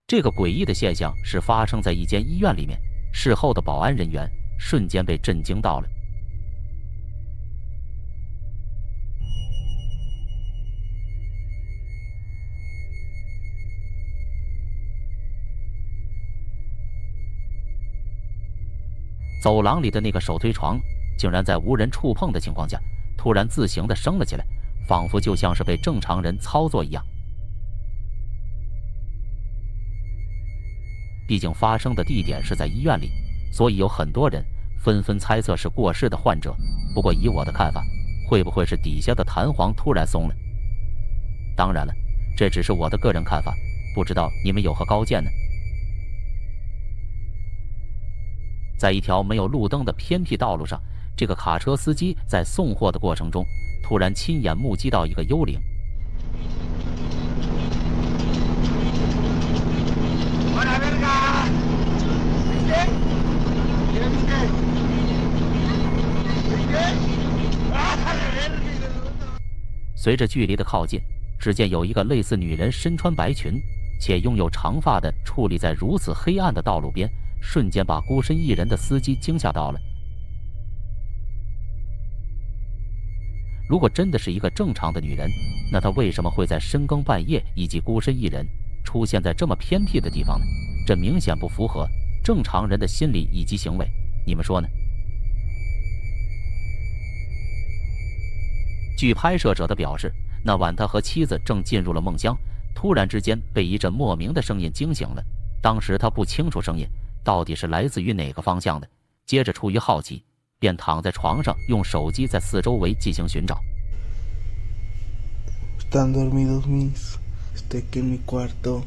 这个诡异的现象是发生在一间医院里面，事后的保安人员瞬间被震惊到了。走廊里的那个手推床竟然在无人触碰的情况下，突然自行地升了起来，仿佛就像是被正常人操作一样。毕竟发生的地点是在医院里，所以有很多人纷纷猜测是过世的患者。不过以我的看法，会不会是底下的弹簧突然松了？当然了，这只是我的个人看法，不知道你们有何高见呢？在一条没有路灯的偏僻道路上，这个卡车司机在送货的过程中，突然亲眼目击到一个幽灵。随着距离的靠近，只见有一个类似女人身穿白裙且拥有长发的矗立在如此黑暗的道路边，瞬间把孤身一人的司机惊吓到了。如果真的是一个正常的女人，那她为什么会在深更半夜以及孤身一人出现在这么偏僻的地方呢？这明显不符合正常人的心理以及行为，你们说呢？据拍摄者的表示，那晚他和妻子正进入了梦乡，突然之间被一阵莫名的声音惊醒了。当时他不清楚声音到底是来自于哪个方向的，接着出于好奇，便躺在床上用手机在四周围进行寻找。Están dormidos mis, estoy aquí en mi cuarto,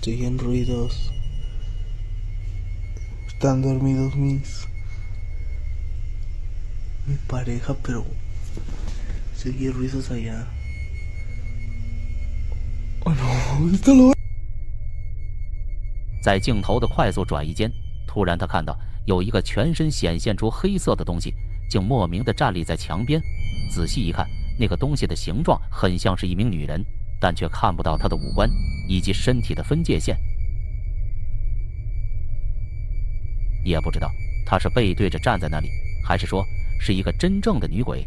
se oyen ruidos. Están dormidos mis, mi pareja, pero se oyen ruidos allá. Oh no, esto lo。在镜头的快速转移间，突然他看到有一个全身显现出黑色的东西，竟莫名地站立在墙边。仔细一看，那个东西的形状很像是一名女人，但却看不到她的五官以及身体的分界线。也不知道她是背对着站在那里，还是说是一个真正的女鬼。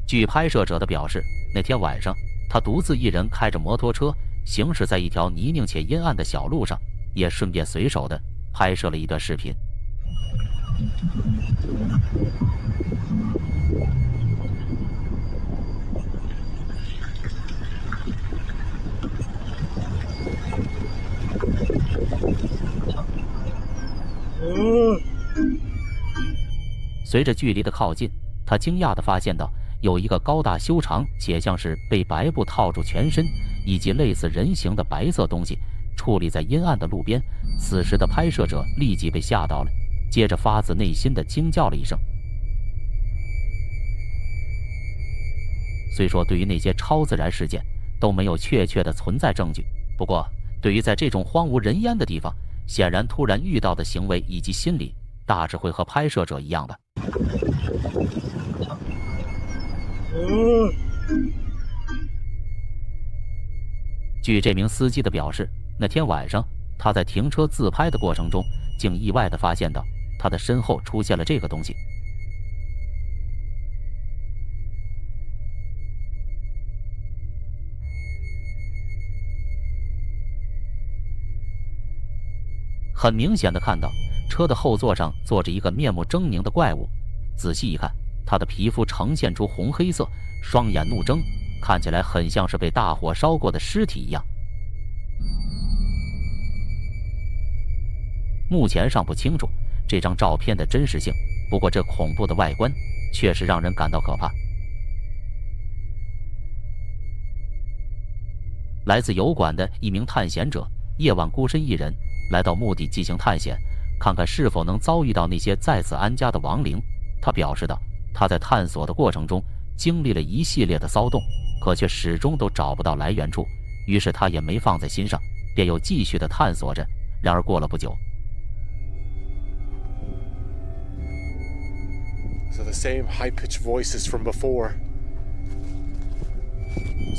据拍摄者的表示，那天晚上他独自一人开着摩托车行驶在一条泥泞且阴暗的小路上，也顺便随手的拍摄了一段视频。随着距离的靠近，他惊讶地发现到有一个高大修长且像是被白布套住全身以及类似人形的白色东西矗立在阴暗的路边。此时的拍摄者立即被吓到了，接着发自内心的惊叫了一声。虽说对于那些超自然事件都没有确切的存在证据，不过对于在这种荒无人烟的地方显然突然遇到的行为以及心理，大致会和拍摄者一样吧。据这名司机的表示，那天晚上他在停车自拍的过程中，竟意外地发现到他的身后出现了这个东西。很明显地看到车的后座上坐着一个面目狰狞的怪物，仔细一看，他的皮肤呈现出红黑色，双眼怒睁，看起来很像是被大火烧过的尸体一样。目前尚不清楚这张照片的真实性，不过这恐怖的外观确实让人感到可怕。来自油管的一名探险者，夜晚孤身一人来到墓地进行探险，看看是否能遭遇到那些在此安家的亡灵。他表示道，他在探索的过程中经历了一系列的骚动，可却始终都找不到来源处，于是他也没放在心上，便又继续的探索着。然而过了不久， So the same high-pitched voices from before.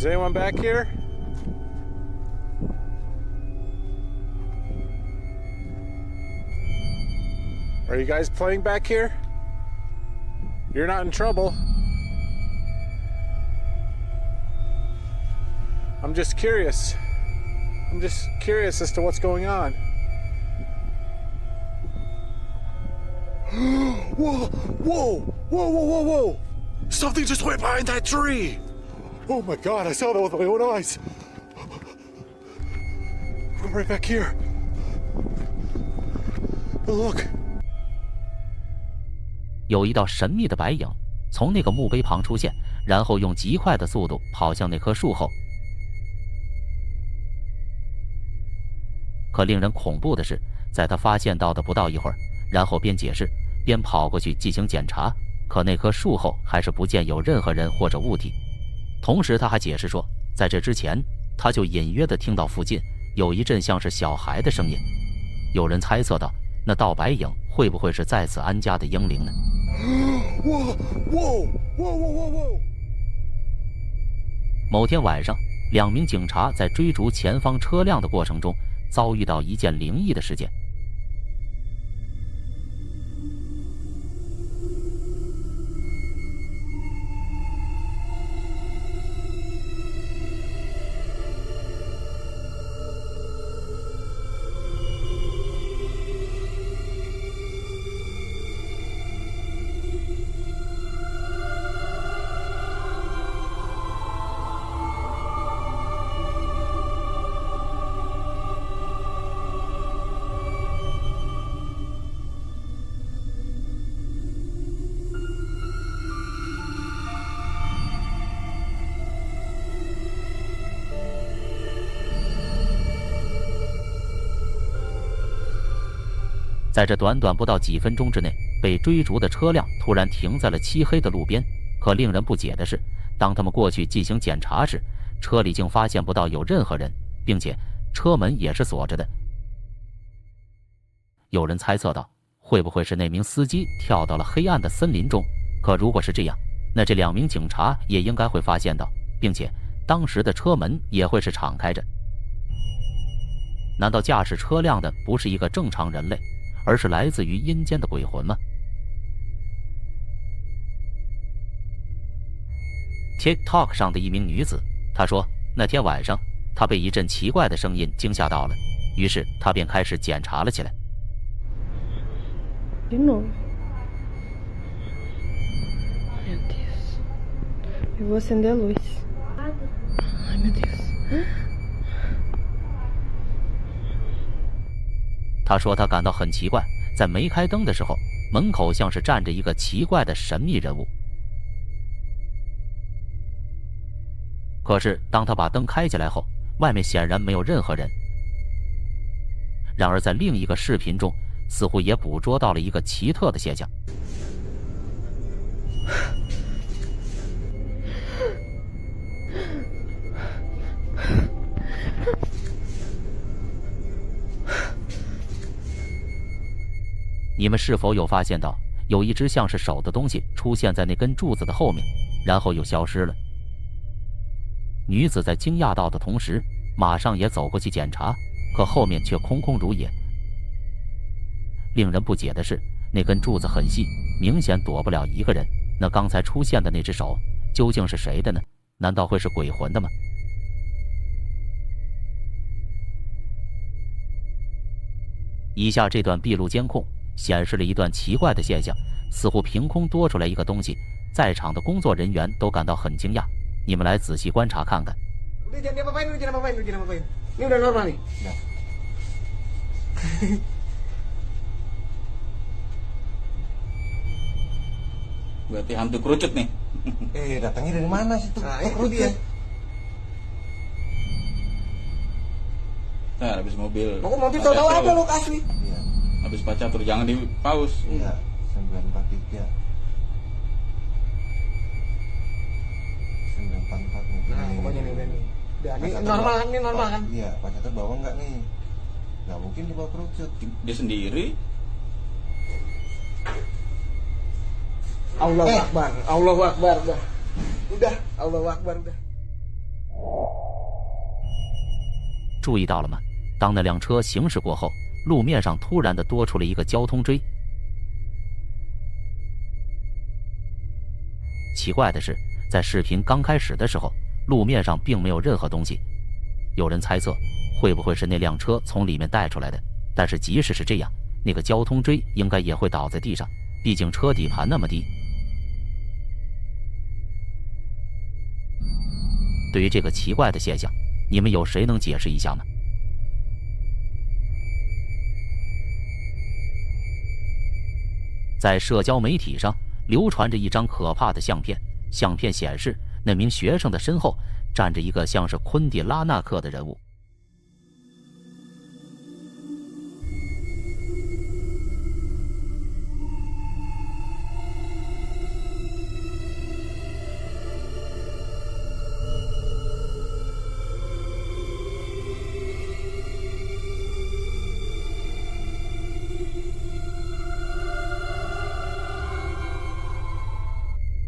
Is anyone back here? Are you guys playing back here? You're not in trouble. I'm just curious. I'm just curious as to what's going on. Whoa! Whoa! Whoa! Whoa! Whoa! Whoa! Something just went behind that tree! Oh my god, I saw that with my own eyes! Come right back here. Look. 有一道神秘的白影从那个墓碑旁出现，然后用极快的速度跑向那棵树后。可令人恐怖的是，在他发现到的不到一会儿，然后边解释边跑过去进行检查，可那棵树后还是不见有任何人或者物体。同时他还解释说，在这之前他就隐约地听到附近有一阵像是小孩的声音。有人猜测到，那道白影会不会是在此安家的婴灵呢？某天晚上，2名警察在追逐前方车辆的过程中，遭遇到一件灵异的事件。在这短短不到几分钟之内，被追逐的车辆突然停在了漆黑的路边。可令人不解的是，当他们过去进行检查时，车里竟发现不到有任何人，并且车门也是锁着的。有人猜测到，会不会是那名司机跳到了黑暗的森林中？可如果是这样，那这2名警察也应该会发现到，并且当时的车门也会是敞开着。难道驾驶车辆的不是一个正常人类，而是来自于阴间的鬼魂吗？ TikTok 上的一名女子，她说那天晚上她被一阵奇怪的声音惊吓到了，于是她便开始检查了起来。You know. Meu Deus. Eu vou acender a luz. Ai, meu Deus. 她说她感到很奇怪，在没开灯的时候，门口像是站着一个奇怪的神秘人物。可是当他把灯开起来后，外面显然没有任何人。然而在另一个视频中，似乎也捕捉到了一个奇特的现象。你们是否有发现到，有一只像是手的东西出现在那根柱子的后面，然后又消失了？女子在惊讶到的同时，马上也走过去检查，可后面却空空如也。令人不解的是，那根柱子很细，明显躲不了一个人。那刚才出现的那只手究竟是谁的呢？难道会是鬼魂的吗？以下这段闭路监控显示了一段奇怪的现象，似乎凭空多出来一个东西，在场的工作人员都感到很惊讶。你们来仔细观察看看。Udah jangan diapa-apain, lu jangan apa-apain, lu jangan apa-apain. Ini udah normal nih. Udah. Berarti hantu kerucut nih. Datangnya dari mana sih tuh? Nah, itu dia. Nah, habis mobil. Mau mobil tahu-tahu aja lu asli. Iya. Habis baca tur jangan di pause. Iya. 943. 944 nih. Nah, pokoknya nih udah nih. Udah, ini normal kan? Iya, Pak Catur bawa enggak nih? Nggak mungkin dibawa kerucut. Dia sendiri. Allahu Akbar, Allahu Akbar, udah. Udah, Allahu Akbar udah. 注意到了吗？当那辆车行驶过后，路面上突然的多出了一个交通锥。奇怪的是，在视频刚开始的时候，路面上并没有任何东西。有人猜测，会不会是那辆车从里面带出来的？但是即使是这样，那个交通锥应该也会倒在地上，毕竟车底盘那么低。对于这个奇怪的现象，你们有谁能解释一下吗？在社交媒体上流传着一张可怕的相片，相片显示那名学生的身后站着一个像是昆蒂拉纳克的人物。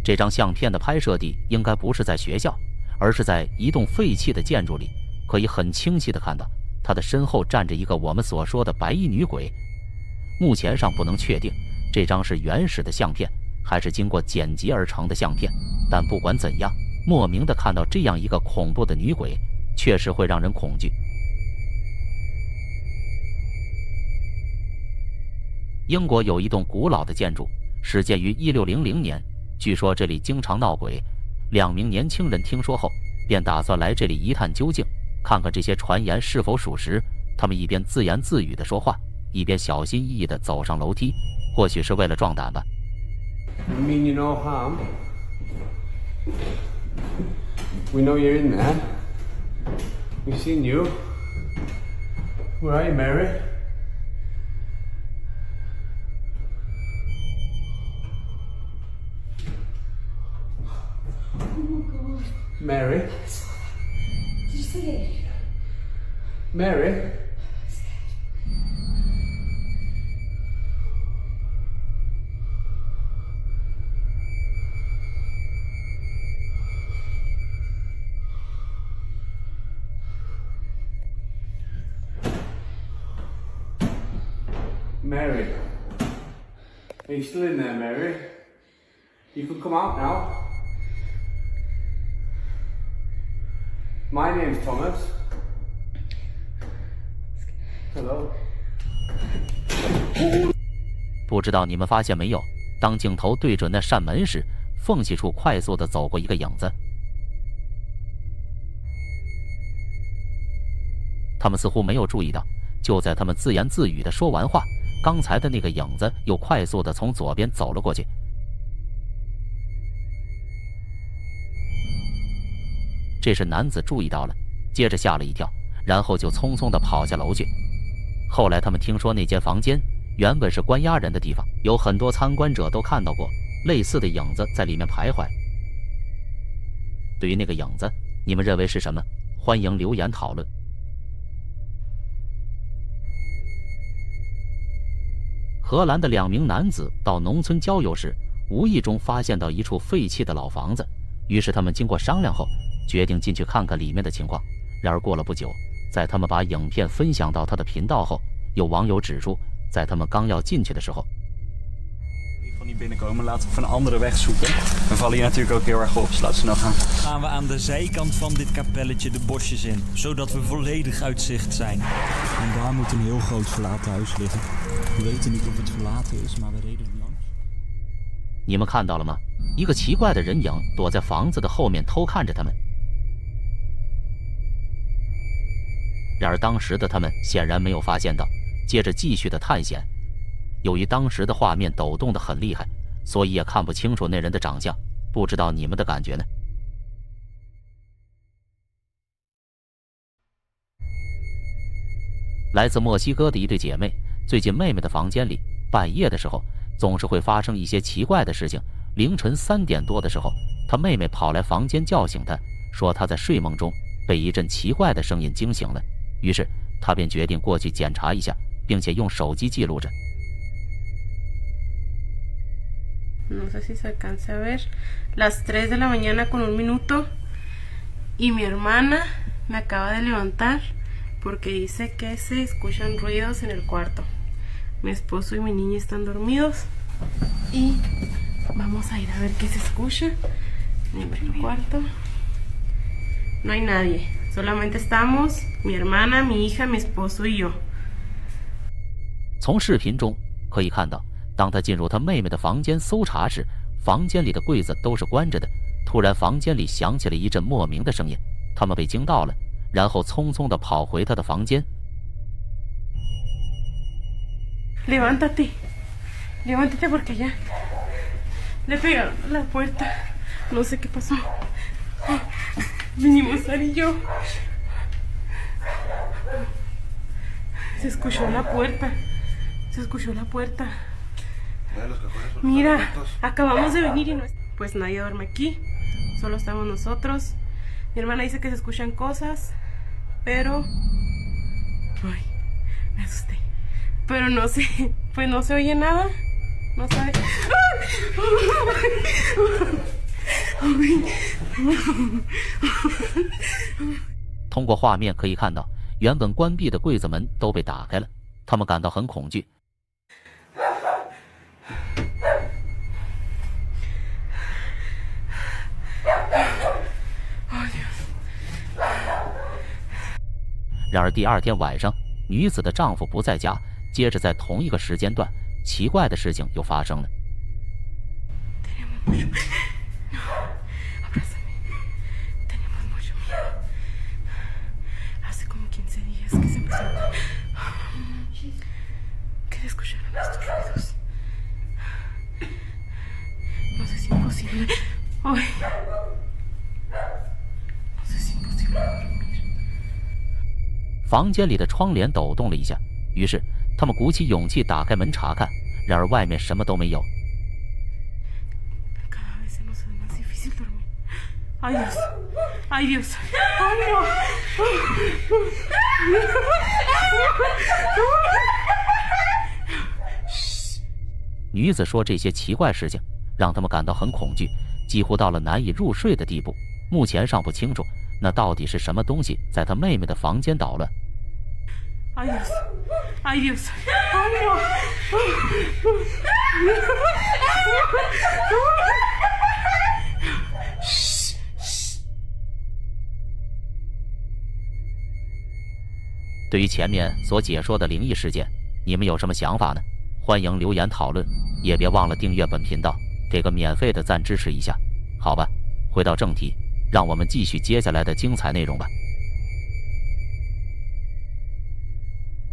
这张相片的拍摄地应该不是在学校，而是在一栋废弃的建筑里，可以很清晰地看到他的身后站着一个我们所说的白衣女鬼。目前上不能确定这张是原始的相片还是经过剪辑而成的相片，但不管怎样，莫名地看到这样一个恐怖的女鬼，确实会让人恐惧。英国有一栋古老的建筑，始建于1600年。据说这里经常闹鬼，2名年轻人听说后，便打算来这里一探究竟，看看这些传言是否属实。他们一边自言自语地说话，一边小心翼翼地走上楼梯，或许是为了壮胆吧。We mean you no harm. We know you're in there. We've seen you. Where are you, Mary? Mary? Did you see it? Mary? Mary? Are you still in there, Mary? You can come out now. My name's Thomas. Hello. 不知道你们发现没有，当镜头对准那扇门时，缝隙处快速地走过一个影子。他们似乎没有注意到，就在他们自言自语地说完话，刚才的那个影子又快速地从左边走了过去。这时男子注意到了，接着吓了一跳，然后就匆匆地跑下楼去。后来他们听说那间房间原本是关押人的地方，有很多参观者都看到过类似的影子在里面徘徊。对于那个影子，你们认为是什么？欢迎留言讨论。荷兰的2名男子到农村郊游时，无意中发现到一处废弃的老房子，于是他们经过商量后，决定进去看看里面的情况。然而过了不久，在他们把影片分享到他的频道后，有网友指出，在他们刚要进去的时候， van niet binnenkomen, laten we van een andere weg zoeken. We vallen hier natuurlijk ook heel erg op, dus laten we snel gaan. Gaan we aan de zijkant van dit kapelletje de bosjes in, zodat we volledig uit zicht zijn. En daar moet een heel groot verlaten huis liggen. We weten niet of het verlaten is, maar we reden er langs. 你们看到了吗？一个奇怪的人影躲在房子的后面偷看着他们。然而当时的他们显然没有发现到，接着继续的探险。由于当时的画面抖动得很厉害，所以也看不清楚那人的长相，不知道你们的感觉呢？来自墨西哥的一对姐妹，最近妹妹的房间里，半夜的时候总是会发生一些奇怪的事情。凌晨3点多的时候，她妹妹跑来房间叫醒她，说她在睡梦中被一阵奇怪的声音惊醒了。于是她便决定过去检查一下，并且用手机记录着。No sé si se alcanza a ver, las 3 de la mañana con 1 minuto. Y mi hermana me acaba de levantar porque dice que se escuchan ruidos en el cuarto. Mi esposo y mi niña están dormidos y vamos a ir a ver qué se escucha en el cuarto. No hay nadie, solamente estamos mi hermana, mi hija, mi esposo y yo。从视频中可以看到，当他进入他妹妹的房间搜查时，房间里的柜子都是关着的。突然，房间里响起了一阵莫名的声音，他们被惊到了，然后匆匆地跑回他的房间。Levántate, levántate porque ya le pegaron a la puerta. No sé qué pasó. Vinimos Ari y yo. Se escuchó la puerta. Se escuchó la puerta. Mira, acabamos de venir y no... Pues nadie duerme aquí. Solo estamos nosotros. Mi hermana dice que se escuchan cosas, pero... Ay, me asusté. Pero no sé, pues no se oye nada. No sabe. 通过画面可以看到，原本关闭的柜子门都被打开了，他们感到很恐惧。然而第二天晚上，女子的丈夫不在家，接着在同一个时间段，奇怪的事情又发生了。房间里的窗帘抖动了一下，于是他们鼓起勇气打开门查看，然而外面什么都没有。女子说这些奇怪事情让他们感到很恐惧，几乎到了难以入睡的地步。目前尚不清楚那到底是什么东西在他妹妹的房间捣乱。对于前面所解说的灵异事件，你们有什么想法呢？欢迎留言讨论，也别忘了订阅本频道，给个免费的赞支持一下。好吧，回到正题，让我们继续接下来的精彩内容吧。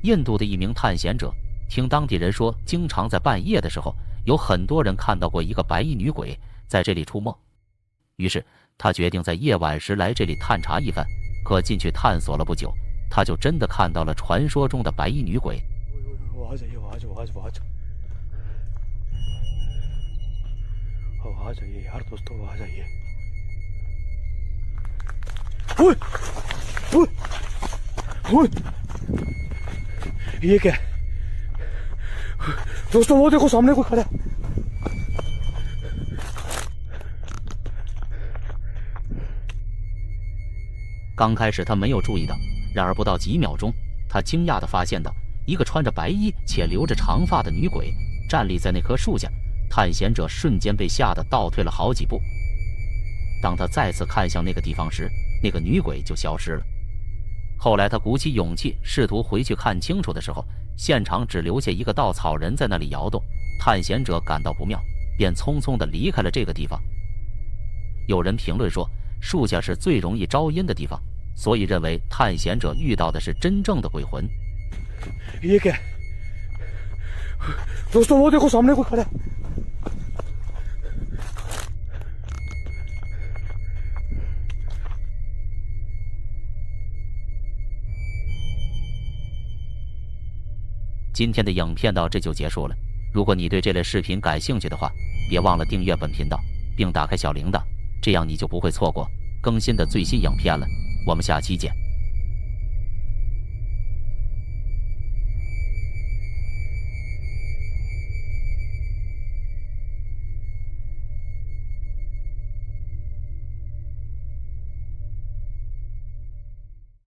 印度的一名探险者听当地人说，经常在半夜的时候，有很多人看到过一个白衣女鬼在这里出没。于是他决定在夜晚时来这里探查一番。可进去探索了不久，他就真的看到了传说中的白衣女鬼。ये क्या दोस्तों वो देखो सामने कोई खड़ा है刚开始他没有注意到，然而不到几秒钟，他惊讶地发现到一个穿着白衣且留着长发的女鬼站立在那棵树下。探险者瞬间被吓得倒退了好几步。当他再次看向那个地方时，那个女鬼就消失了。后来他鼓起勇气试图回去看清楚的时候，现场只留下一个稻草人在那里摇动。探险者感到不妙，便匆匆地离开了这个地方。有人评论说，树下是最容易招阴的地方，所以认为探险者遇到的是真正的鬼魂。ये क्या दोस्तों वो देखो सामने कोई खड़ा है今天的影片到这就结束了。如果你对这类视频感兴趣的话，别忘了订阅本频道，并打开小铃铛，这样你就不会错过更新的最新影片了。我们下期见。